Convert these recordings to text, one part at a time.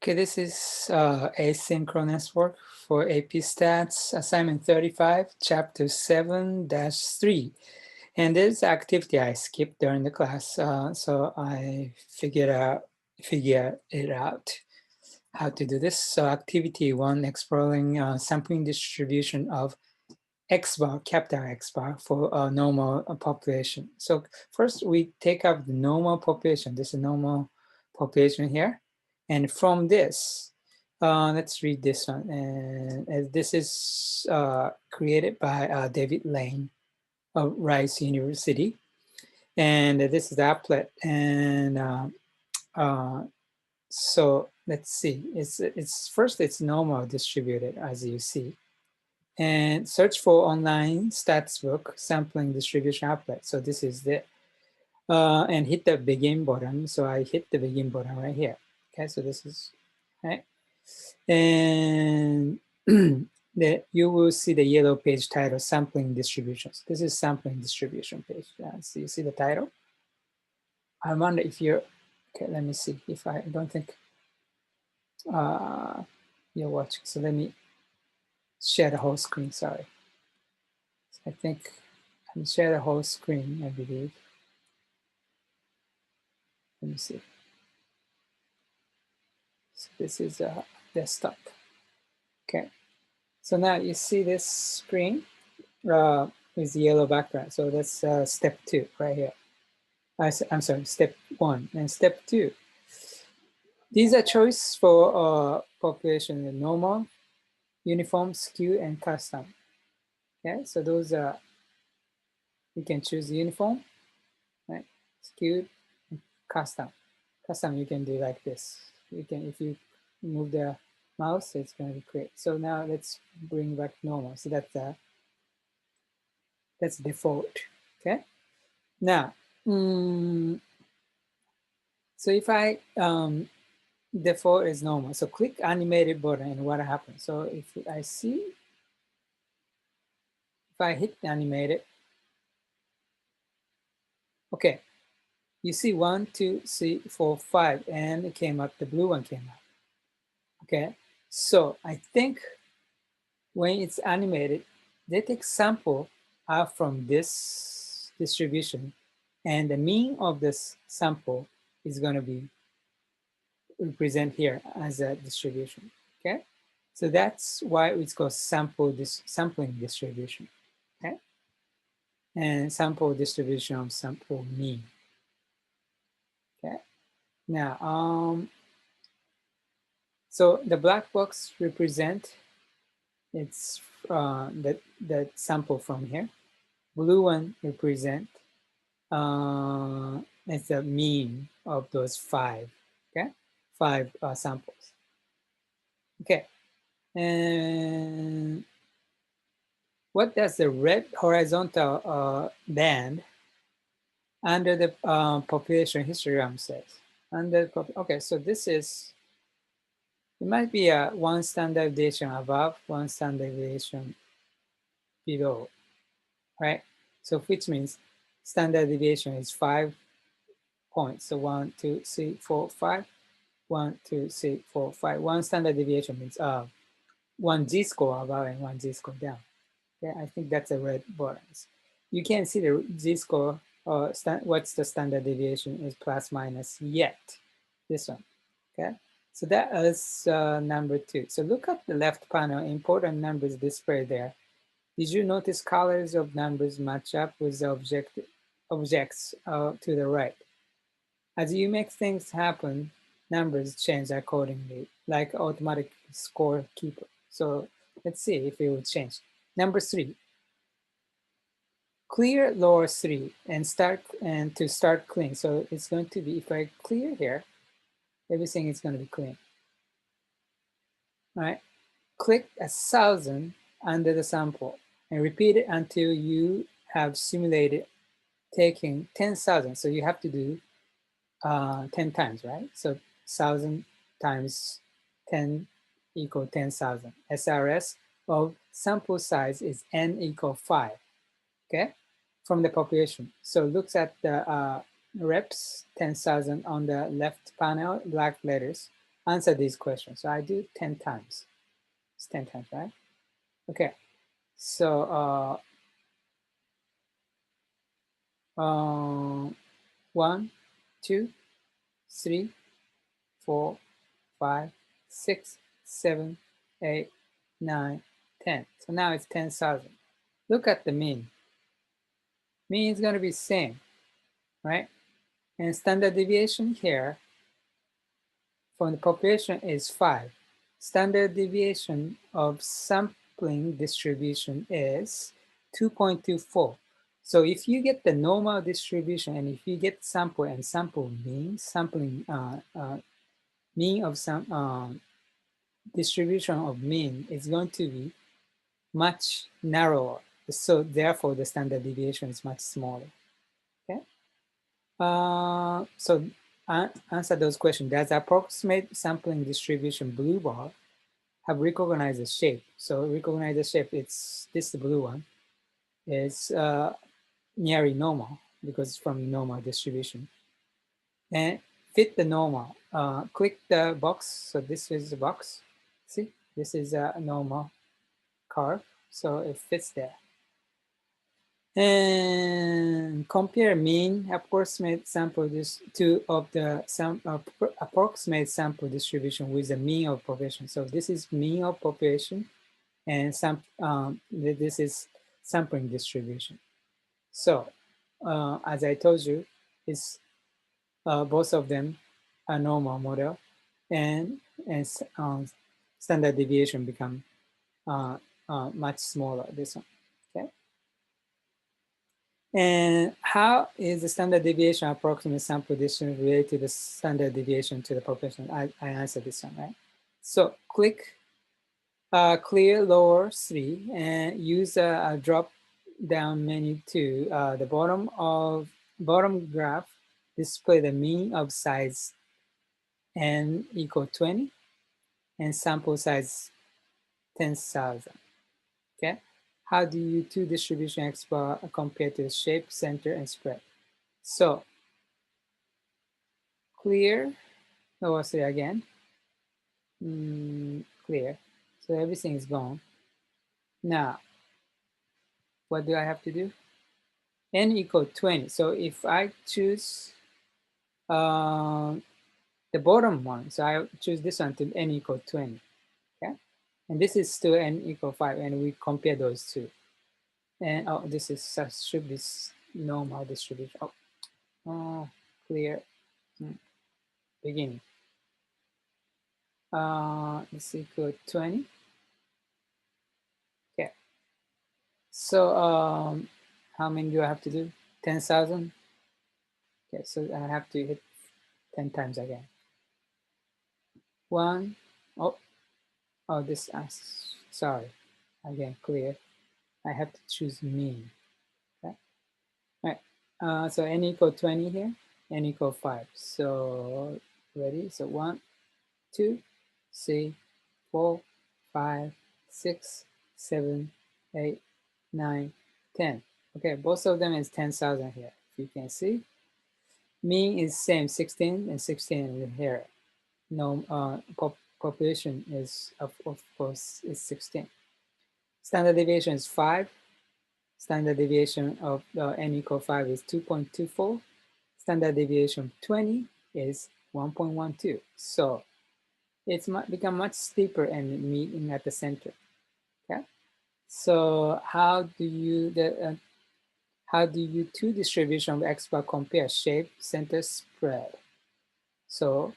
Okay, this is asynchronous work for AP Stats, assignment 35, chapter 7-3. And this activity I skipped during the class, so I figured it out how to do this. So activity 1, exploring sampling distribution of X bar, capital X bar for a normal population. So first we take up the normal population. This is normal population here. And from this, let's read this one. And this is created by David Lane of Rice University. And this is the applet. And so let's see, it's first it's normal distributed as you see. And search for online stats book sampling distribution applet. So this is the, and hit the begin button. So I hit the begin button right here. Okay, so this is, right. And you will see the yellow page title, sampling distributions. This is sampling distribution page. So you see the title. I wonder if you're, okay, let me see if I don't think you're watching. So let me share the whole screen, sorry. I think I can share the whole screen, I believe. Let me see. So this is a desktop. Okay. So now you see this screen with yellow background. So that's step 2 right here. I'm sorry, step 1 and step 2. These are choices for population: normal, uniform, skew, and custom. Okay, so those are, you can choose uniform, right? Skewed, custom. Custom you can do like this. You can, if you move the mouse, it's going to be great. So now let's bring back normal. So that's default. Okay. Now, so if I default is normal. So click animated button and what happens? So if I see, if I hit animated, okay, you see 1, 2, 3, 4, 5, and it came up. The blue one came up. Okay, so I think when it's animated, they take sample out from this distribution, and the mean of this sample is going to be represent here as a distribution. Okay, so that's why it's called sampling distribution. Okay, and sample distribution of sample mean. Okay, now so the black box represent it's that sample from here. Blue one represent it's the mean of those 5. Okay, 5 samples. Okay, and what does the red horizontal band under the population histogram says? Okay, so this is, it might be a 1 standard deviation above, 1 standard deviation below, right? So which means standard deviation is 5 points. So 1, 2, 3, 4, 5. 1, 2, 3, 4, 5. 1 standard deviation means 1 z-score above and 1 z-score down. Okay, I think that's a red buttons. You can't see the z-score. What's the standard deviation is plus minus yet. This one. Okay, so that is number 2. So look at the left panel. Important numbers displayed there. Did you notice colors of numbers match up with the objects to the right? As you make things happen, numbers change accordingly, like automatic score keeper. So let's see if it will change. Number 3, clear lower 3 and to start clean. So it's going to be, if I clear here, everything is going to be clean. All right, click 1,000 under the sample and repeat it until you have simulated taking 10,000. So you have to do 10 times, right? So 1,000 times 10 equal 10,000. SRS of sample size is n equal 5, okay? From the population. So looks at the reps, 10,000 on the left panel, black letters. answer these questions. So I do 10 times. It's 10 times, right? Okay. So 1, 2, 3, 4, 5, 6, 7, 8, 9, 10. So now it's 10,000. Look at the mean. Mean is going to be same, right? And standard deviation here from the population is 5. Standard deviation of sampling distribution is 2.24. So if you get the normal distribution and if you get sample and sample mean, sampling mean of some distribution of mean is going to be much narrower. So therefore the standard deviation is much smaller. Okay. So answer those questions. Does approximate sampling distribution blue bar have recognized the shape? So recognize the shape, it's this the blue one. It's nearly normal because it's from normal distribution. And fit the normal. Click the box. So this is the box. See, this is a normal curve. So it fits there. And compare mean approximate sample approximate sample distribution with the mean of population. So this is mean of population, and this is sampling distribution. So as I told you, it's both of them are normal model, and standard deviation become much smaller. This one, okay. And how is the standard deviation approximate sample distribution related to the standard deviation to the population? I answered this one, right? So click clear lower 3 and use a drop down menu to the bottom graph display the mean of size n equal 20 and sample size 10,000. Okay. How do you two distribution X bar compare to the shape, center, and spread? So clear, lower 3 again. Clear. So everything is gone. Now, what do I have to do? N equal 20. So if I choose the bottom one, so I choose this one to n equal 20. Okay. And this is still n equal 5, and we compare those two. And oh, this is should be normal distribution. Oh, clear. Beginning. This equal 20. Okay. So how many do I have to do? 10,000. Okay, so I have to hit 10 times again. 1. Oh, this. Sorry. Again, clear. I have to choose mean. Okay. All right. So n equal 20 here. N equal 5. So ready? So 1, 2, 3, 4, 5, 6, 7, 8, 9, 10. Okay, both of them is 10,000 here. If you can see, mean is same 16 and 16 here. No, population is of course is 16. Standard deviation is 5. Standard deviation of n equal 5 is 2.24. Standard deviation 20 is 1.12. So it's become much steeper and meeting at the center. Okay. So how do you two distribution of X bar compare shape, center, spread? So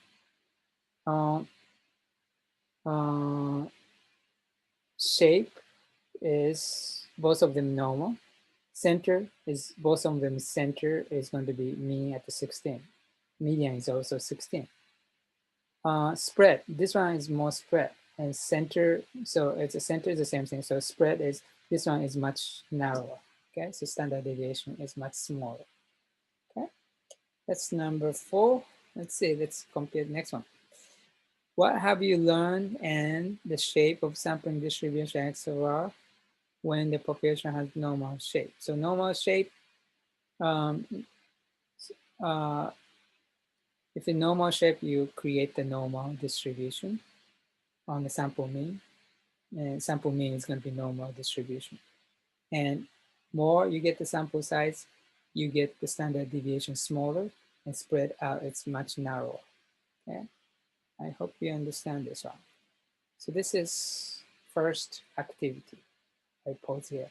shape is both of them normal. Center is both of them center is going to be mean at the 16. Median is also 16. Spread, this one is more spread, and center, so it's a center is the same thing. So spread is, this one is much narrower. Okay, so standard deviation is much smaller. Okay, that's number 4. Let's see, let's compare the next one. What have you learned in the shape of sampling distribution XOR when the population has normal shape? So normal shape, If in normal shape, you create the normal distribution on the sample mean, and sample mean is going to be normal distribution. And more you get the sample size, you get the standard deviation smaller and spread out, it's much narrower. Okay, I hope you understand this one. So this is first activity. I pause here.